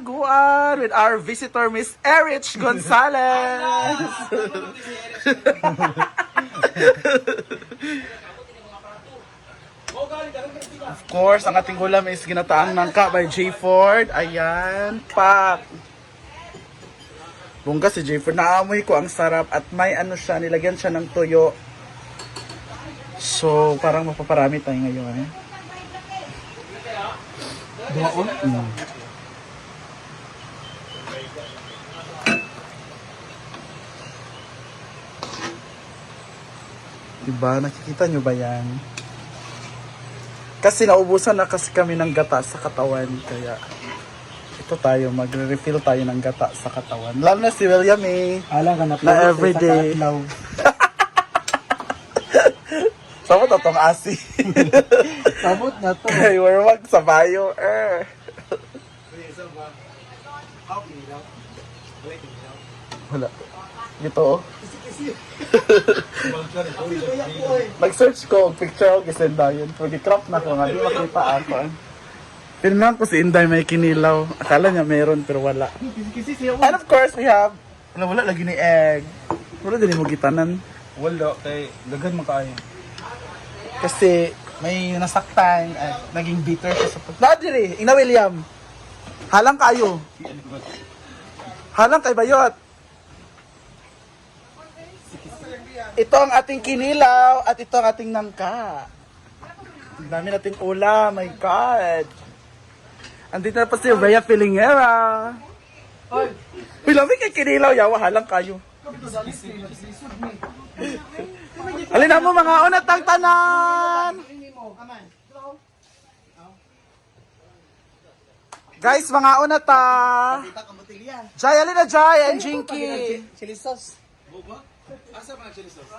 Taguan with our visitor, Miss Erich Gonzalez. Of course, ang ating ulam is ginataang nangka by J. Ford. Ayan, pak. Bungga si J. Ford. Naamoy ko, ang sarap. At may ano siya, nilagyan siya ng tuyo. So, parang mapaparami tayo ngayon. Doon? Diba? Nakikita nyo ba yan? Kasi naubusan na kasi kami ng gata sa katawan. Kaya ito tayo, magre-refill tayo ng gata sa katawan. Lalo na si William eh. Alang ka na everyday. Samot na tong asi. Samot na to. Ay, warwag sa bayo. Wala. Ito oh. Nag-search ko, picture ko kasi Inday yun. Pwede crop na ko nga, di makita ako. Tinanong ko si Inday may kinilaw. Akala niya meron pero wala. And of course, we have, wala lagi ni egg. Wala din mo gitanan. Wala, kay dagan makain. Kasi may nasaktan at naging bitter siya sa pag... Nadiri, Ina William. Halang kayo. Halang kay Bayot. Ito ang ating kinilaw at ito ang ating nangka. Ang dami nating ulam, my God. Andito na pa si Rhea Filingera. Uy, lamig kay kinilaw, yawa, halang kayo. Alin na mo mga unat ang tanan. Guys, mga unat Jai, alin na Jai and Jinky. Chili sauce. Asa ba ang chili sauce?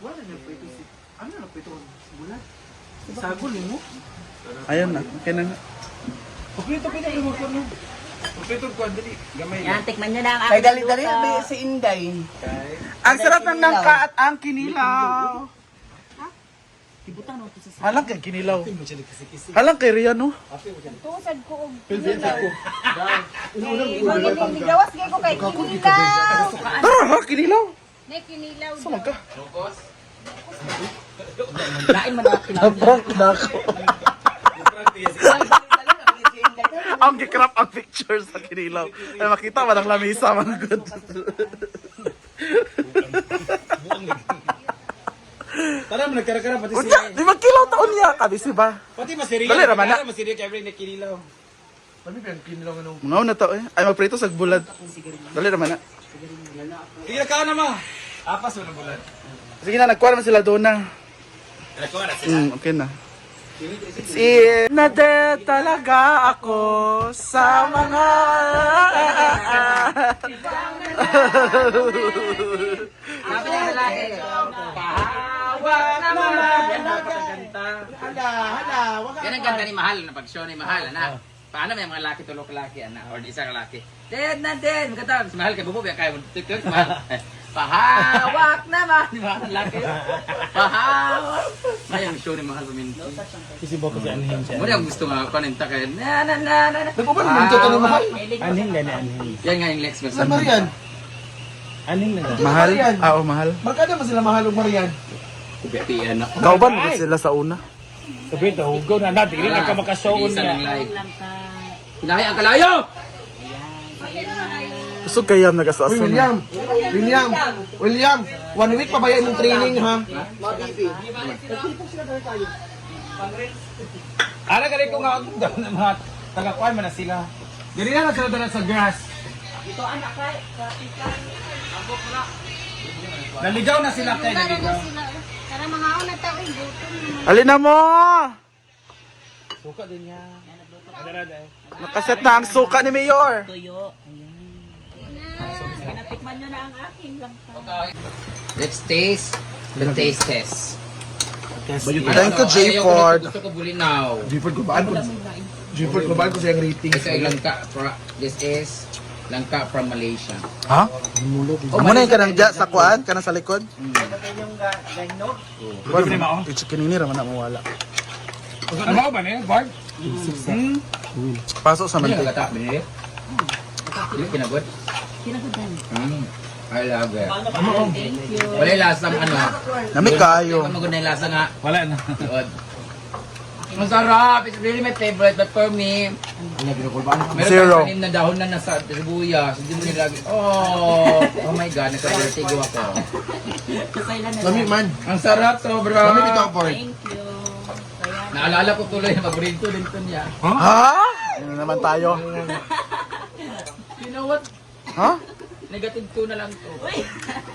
Wala na pwede si... Ano na pwede bulat? Sagol mo? Ayun na, okay na. Pagkito mo ko no? Pagkito ko, dali. Gamay Yan, tikman nyo na ang Kay aking dali-dali luto. may si Inday. Ang sarap ng nangka at ang kinilaw. Ibutang no, ito sa Halang kay kinilaw. Halang kay Rhea, no? tusad ko og Gawas gay ko kay kinilaw. Tara, ha, kinilaw. Ne kinilaw. Saan ka? Lain man ako kinilaw. Naprank na ako. Ang gikrap ang picture sa kinilaw. Ay, makita man ang lamisa, mga good. Tara mo nagkara-kara pati Unya, di magkilaw taon niya. Kabisi ba? Pati masiri. Dali, Ramana. Masiri kay every nakililaw. Mga una to eh. Ay, magprito sa bulad. Dali naman na. Sige na ka na ma. Apas mo na bulan. Sige na, nagkuha naman sila doon na. Nagkuha na sila. Okay na. Si Nade talaga ako sa mga Sabi ng lalaki. Pahawa naman. Yan ang ganda ni Mahal na pag-show ni Mahal, anak. Paano may mga laki tulok laki anak or isa ka laki. Dead na dead. Magkata si Mahal kay bubo biya kay TikTok Mahal. Pahawak naman, di ba? Laki. Pahawak. May ang show ni Mahal paminto. Kasi ba ko si Anhin siya? Mo ang gusto nga kanenta kay na. Nagpo ba naman ito ni Mahal? Anhin na ni Anhin. Yan nga yung Lex version. Marian. Anhin na. mahal. Ah, oh, mahal. Magkano ba sila Mahal o Marian? Kupian ako. Kauban mo sila sa una. Sabi ito, hugaw na natin. Hindi na ka makasawon Isa niya. ng live. Hinaya ang kalayo! Gusto kayam nag-asaso na. William, 1 week pa ba yan yung training ha? Ara gali ko nga daw na mga taga-kuan man na sila. Dili na lang sila dala sa grass. Ito anak kay. Naligaw na sila kay naligaw. Para mga una tao ay gutom. Alin na mo! Suka din niya. Adara dai. Nakaset na ang suka ni Mayor. Tuyo. Ayan. Natikman nyo na ang aking langka. Let's taste the taste test. Thank you, J. Ford. Gusto ko bulinaw. Jefford ko baan ko. Jefford ko baan ko siyang rating. Ito ay langka. This is langka from Malaysia. Ha? Amo na yung kanang dya sa kuan, kanang sa likod. Well, i-chicken ini raman na mawala. Ano ba ne, Bart? Pasok sa Ano yung mantika. kata, binili? Hindi, kinagot? Kinagutan. I love it. Thank you. Wala yung lasang ano. Nami kayo. Kung maganda yung lasa nga. Wala na. Yun. Masarap. It's really my favorite. But for me, meron Zero. tayong tanim na dahon na nasa sibuyas. Hindi mo nilagay. Oh my God. Nagka-vertigo ako. Kasailan na Lami lang. man. Ang sarap, sobra. Lami ito po. Thank you. Kaya, Naalala ko tuloy na paborito din to niya. Ha? Ano naman tayo? You know what? Ha? Negative 2 na lang to.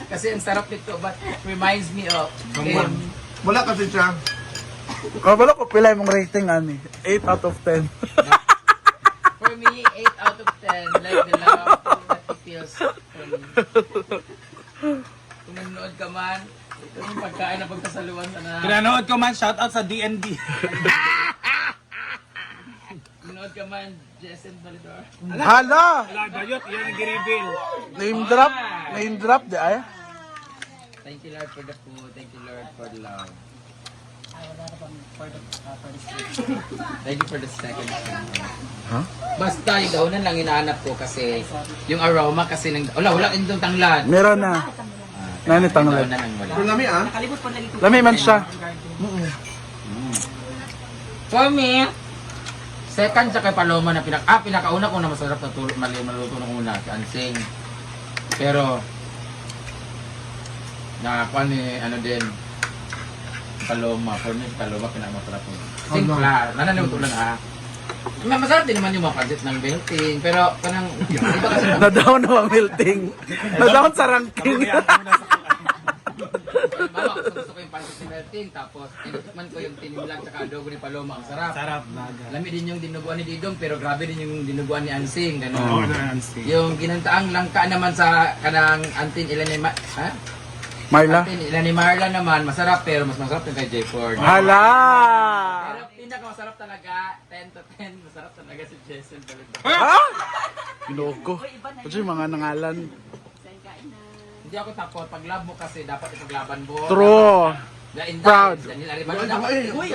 Kasi ang sarap nito, but reminds me of him. Wala kasi siya. Kabalo ko pila mong rating ani. 8 out of 10. For me, 8 out of 10. Like the love that he feels for me. Kung nanonood ka man, ito yung pagkain na pagkasaluan sa na. Pinanood ko man, shoutout sa DND. Nanonood ka man, Jessen Validor. Hala! Wala, Bayot, yan ang gi-reveal. Name drop. Name drop di ay. Thank you Lord for the food. Thank you Lord for the love. Thank you for the second one. Ha? Basta yung dahonan lang hinahanap ko kasi yung aroma kasi ng wala yung tanglad. Meron na. Nani tanglad. Dahonan ang wala. Pero lami ah. nakalimot po lagi ko. Lami man siya. For me, second sa kay Paloma na pinakauna ko na masarap na maluto ng una, si Ansing. Pero, nakakuha ni, ano din, Paloma. For me, Paloma, pinakamasarap ko. Simpla, nananimuto lang ha. Masarap din naman yung mga pancit ng belting, pero parang, iba kasi Nadaon na ang melting. Nadaon sa ranking. mama, gusto ko yung pancit ng belting, tapos tinikman ko yung tinimlang tsaka adobo ni Paloma, ang sarap. Sarap, naga. Lami din yung dinuguan ni Didong, pero grabe din yung dinuguan ni Ansing. Oo, Ganun. na-unstay. Yung ginantaang langka naman sa kanang Antin ilan ni ha? Marla. Antin ilan ni Marla naman, masarap pero mas masarap yung kay J. Ford. Hala! Pero pinakamasarap talaga, 10 to 10, masarap talaga si Jason talaga. Ha? Ginoko. Ito yung mga nangalan. Hindi ako takot, pag love mo kasi dapat ipaglaban mo. True. Proud. Daniel Ariman na dapat. Uy!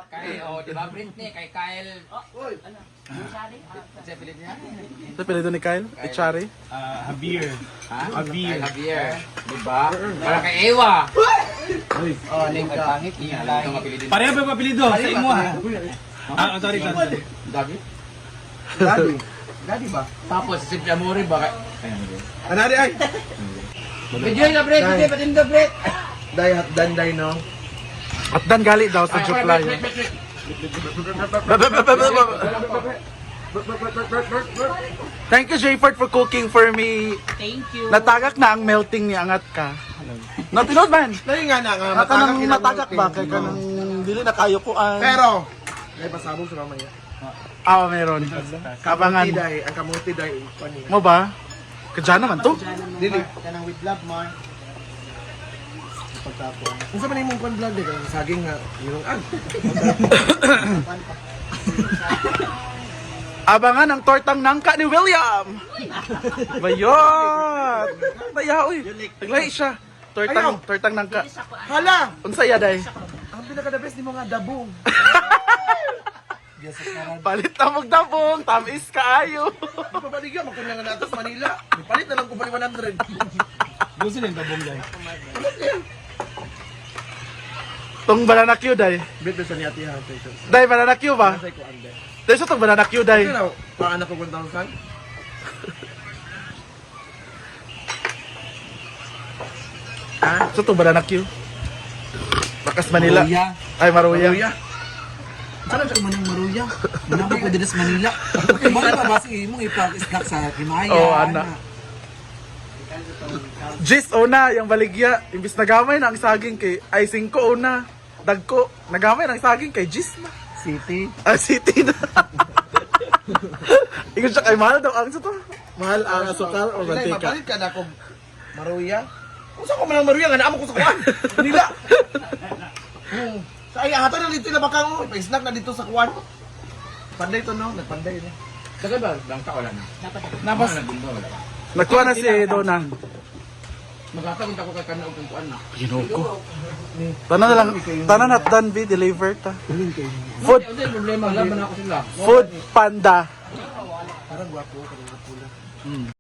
Kay, di ba Britney, kay Kyle. Sa pilit niya? Ito pilido ni Kyle. Ichari. Javier. Ha? Javier. Kay Javier. Diba? Para kay Ewa. Oh, name ka. Pangit niya. Ito mapilidin. Pareho ba yung papilido sa imo ha? Sorry. Dabi? Daddy ba? Tapos, si Simple Amore ba? Anari ay. Video na, Brett! Video, patindo, Brett! Day hat dan day no. At dan gali daw sa supply. Thank you, Jayford, for cooking for me. Thank you. Natagak na ang melting ni Angat ka. Natinod man. Dali nga na nga Nakanang ilang natagak ba? melting. Kaya ka nang dili na kayo ko ang... Pero may pasabog sa mamaya. meron. Kabangan. Ang kamuti day pani. Mo ba? Kadya naman to. Dili kanang with love man. Pagtapo. Unsa man imong kon vlog day kanang saging nga yung Abangan ang tortang nangka ni William. Bayot. Baya, uy. Naglahi siya. Tortang nangka. Hala! Unsa ya day? Ang pinaka the best ni mga dabong. Palit na magdabong. Tamis kaayo. Papaligya magkulang na atas Manila. Palit na lang ko pa 100. Gusto din tabong guys. Tong banana Q day. Bet sa ni ati ha. Day banana Q ba? Say ko ande. Day sa tong banana Q day. Pero paano ko 1,000? Sa tong banana Q. Bakas Manila. Ay Maruya. Maruya. Sana sa manang Maruya. Manang ko din sa Manila. Mo ba basi imong ipag-snack sa Himaya. Oh, ana. Jis una, yung baligya. Imbis nagamay na ang saging kay... Ay, 5 una. Dagko. Nagamay na ang saging kay Jis na. City. City na. Ikaw siya kay mahal daw. Ang sa to? Mahal ang asukal o mantika. Mapalit ka na ko Maruya. Kung saan ko manang Maruya nga naamo ko sa kuwan. Manila. Sa ay hata na dito na bakang mo. Pa-snack na dito sa kuwan. Panday to no, nagpanday na. Saka ba? Langka wala na. Nabas. Wala na, wala. Nagkuha na si Dona. Maghatag ako kay kanao kung kuan na. Ginoo. Tanan na lang, tanan at done be delivered ta. Food, Ano yung problema? Laban ako sila. food panda. Parang gwapo, parang pula.